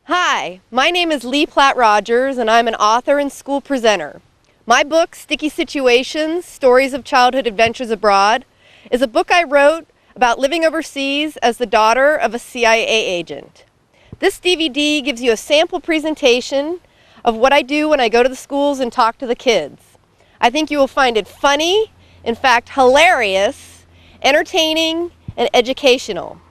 Hi, my name is Lee Platt Rogers, and I'm an author and school presenter. My book, Sticky Situations, Stories of Childhood Adventures Abroad, is a book I wrote about living overseas as the daughter of a CIA agent. This DVD gives you a sample presentation of what I do when I go to the schools and talk to the kids. I think you will find it funny, in fact hilarious, entertaining, and educational.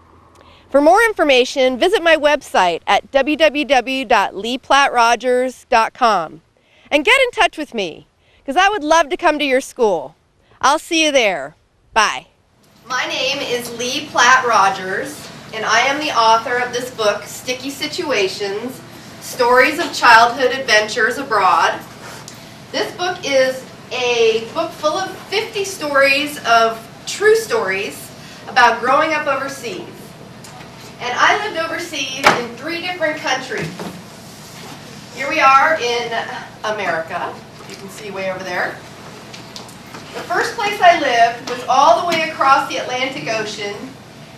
For more information, visit my website at www.leeplattrogers.com and get in touch with me, because I would love to come to your school. I'll see you there. Bye. My name is Lee Platt Rogers, and I am the author of this book, Sticky Situations, Stories of Childhood Adventures Abroad. This book is a book full of 50 stories of true stories about growing up overseas. And I lived overseas in 3 different countries. Here we are in America. You can see way over there. The first place I lived was all the way across the Atlantic Ocean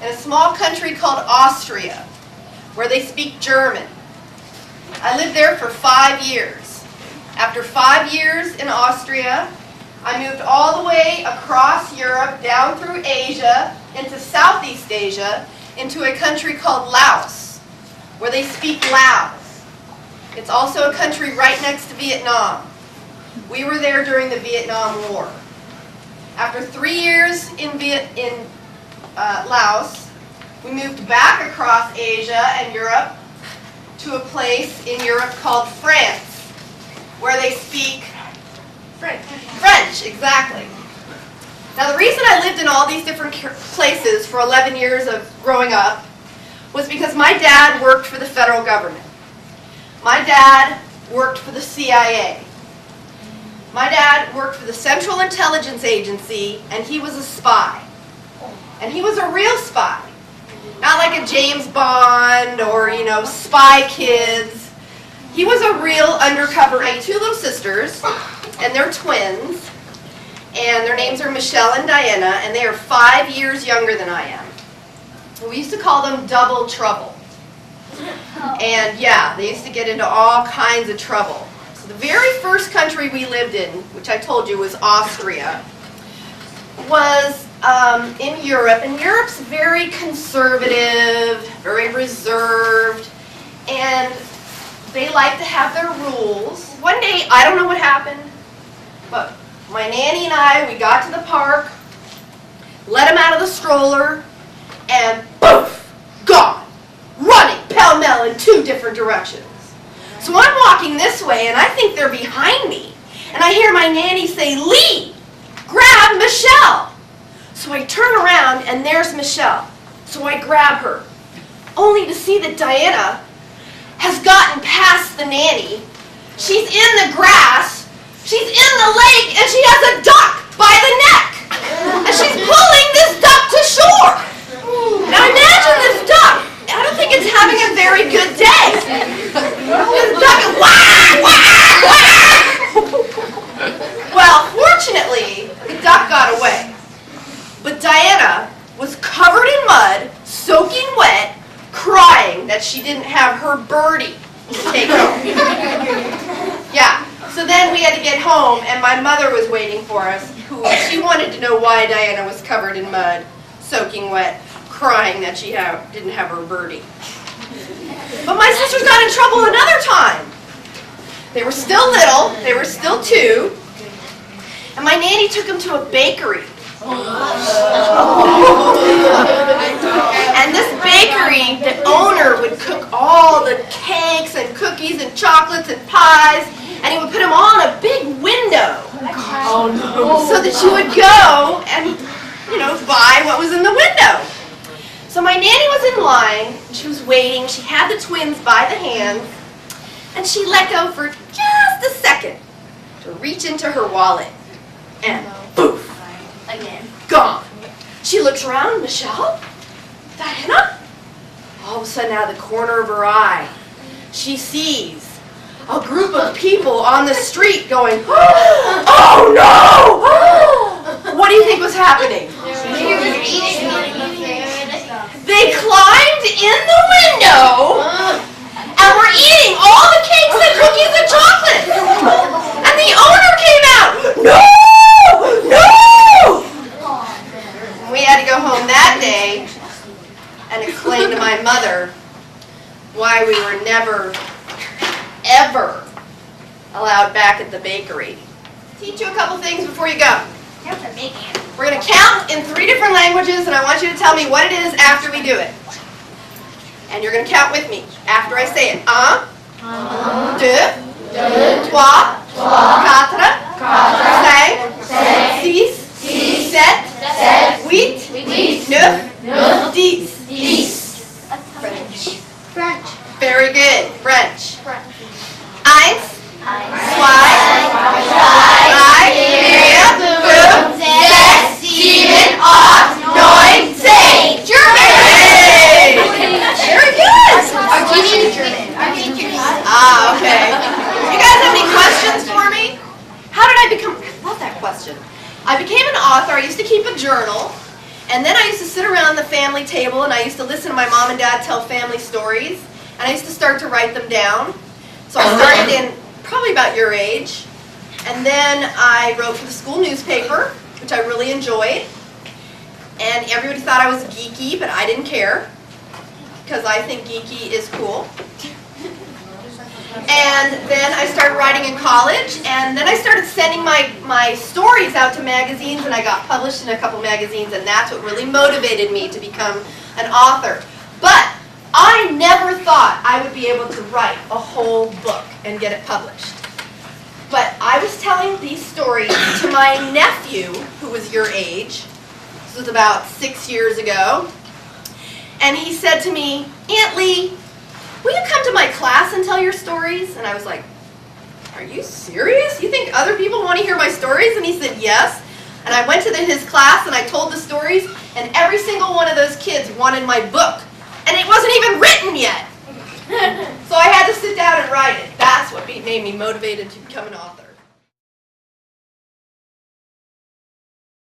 in a small country called Austria, where they speak German. I lived there for 5 years. After 5 years in Austria, I moved all the way across Europe, down through Asia, into Southeast Asia, into a country called Laos, where they speak Lao. It's also a country right next to Vietnam. We were there during the Vietnam War. After 3 years in Laos, we moved back across Asia and Europe to a place in Europe called France, where they speak French, exactly. Now, the reason I lived in all these different places for 11 years of growing up was because my dad worked for the federal government. My dad worked for the CIA. My dad worked for the Central Intelligence Agency, and he was a spy. And he was a real spy. Not like a James Bond or, Spy Kids. He was a real undercover agent. I have 2 little sisters, and they're twins. And their names are Michelle and Diana, and they are 5 years younger than I am. We used to call them Double Trouble. And yeah, they used to get into all kinds of trouble. So the very first country we lived in, which I told you was Austria, was in Europe. And Europe's very conservative, very reserved, and they like to have their rules. One day, I don't know what happened, but my nanny and I, we got to the park, let him out of the stroller, and poof, gone, running pell-mell in 2 different directions. So I'm walking this way, and I think they're behind me, and I hear my nanny say, "Lee, grab Michelle." So I turn around, and there's Michelle. So I grab her, only to see that Diana has gotten past the nanny. She's in the grass. She's in the lake, and she has a duck by the neck. And she's pulling this duck to shore. Now imagine this duck. I don't think it's having a very good day. This duck is wah, wah, wah. Well, fortunately, the duck got away. But Diana was covered in mud, soaking wet, crying that she didn't have her birdie to take home. Yeah. So then we had to get home, and my mother was waiting for us. She wanted to know why Diana was covered in mud, soaking wet, crying that she didn't have her birdie. But my sisters got in trouble another time. They were still little. They were still 2. And my nanny took them to a bakery. And this bakery, the owner would cook all the cakes and cookies and chocolates and pies, and he would put them all in a big window. Oh, no. So that you would go and, buy what was in the window. So my nanny was in line. She was waiting. She had the twins by the hand, and she let go for just a second to reach into her wallet. And poof, again, gone. She looks around, Michelle? Diana? All of a sudden, out of the corner of her eye, she sees a group of people on the street going, "Oh no!" What do you think was happening? They climbed in the window and were and explain to my mother why we were never, ever allowed back at the bakery. Teach you a couple things before you go. We're going to count in 3 different languages, and I want you to tell me what it is after we do it. And you're going to count with me after I say it. 1, 2, 3, 4, 5, 6, 7, 8, 9, 10. French. Very good. French. 1, 2, 3, 4, 5, 6, 7, 8, 9, 10. German. Very good. Our teacher's German. Ah, okay. You guys have any questions for me? How did I become, I love that question. I became an author. I used to keep a journal, and then I used to sit around the family table and I used to listen to my mom and dad tell family stories, and I used to start to write them down. So I started in probably about your age, and then I wrote for the school newspaper, which I really enjoyed, and everybody thought I was geeky, but I didn't care, because I think geeky is cool. And then I started writing in college, and then I started sending my stories out to magazines, and I got published in a couple magazines, and that's what really motivated me to become an author. But I never thought I would be able to write a whole book and get it published. But I was telling these stories to my nephew, who was your age. This was about 6 years ago. And he said to me, "Aunt Lee, will you come to my class and tell your stories?" And I was like, "Are you serious? You think other people want to hear my stories?" And he said, "Yes." And I went to his class and I told the stories, and every single one of those kids wanted my book. And it wasn't even written yet. So I had to sit down and write it. That's what made me motivated to become an author.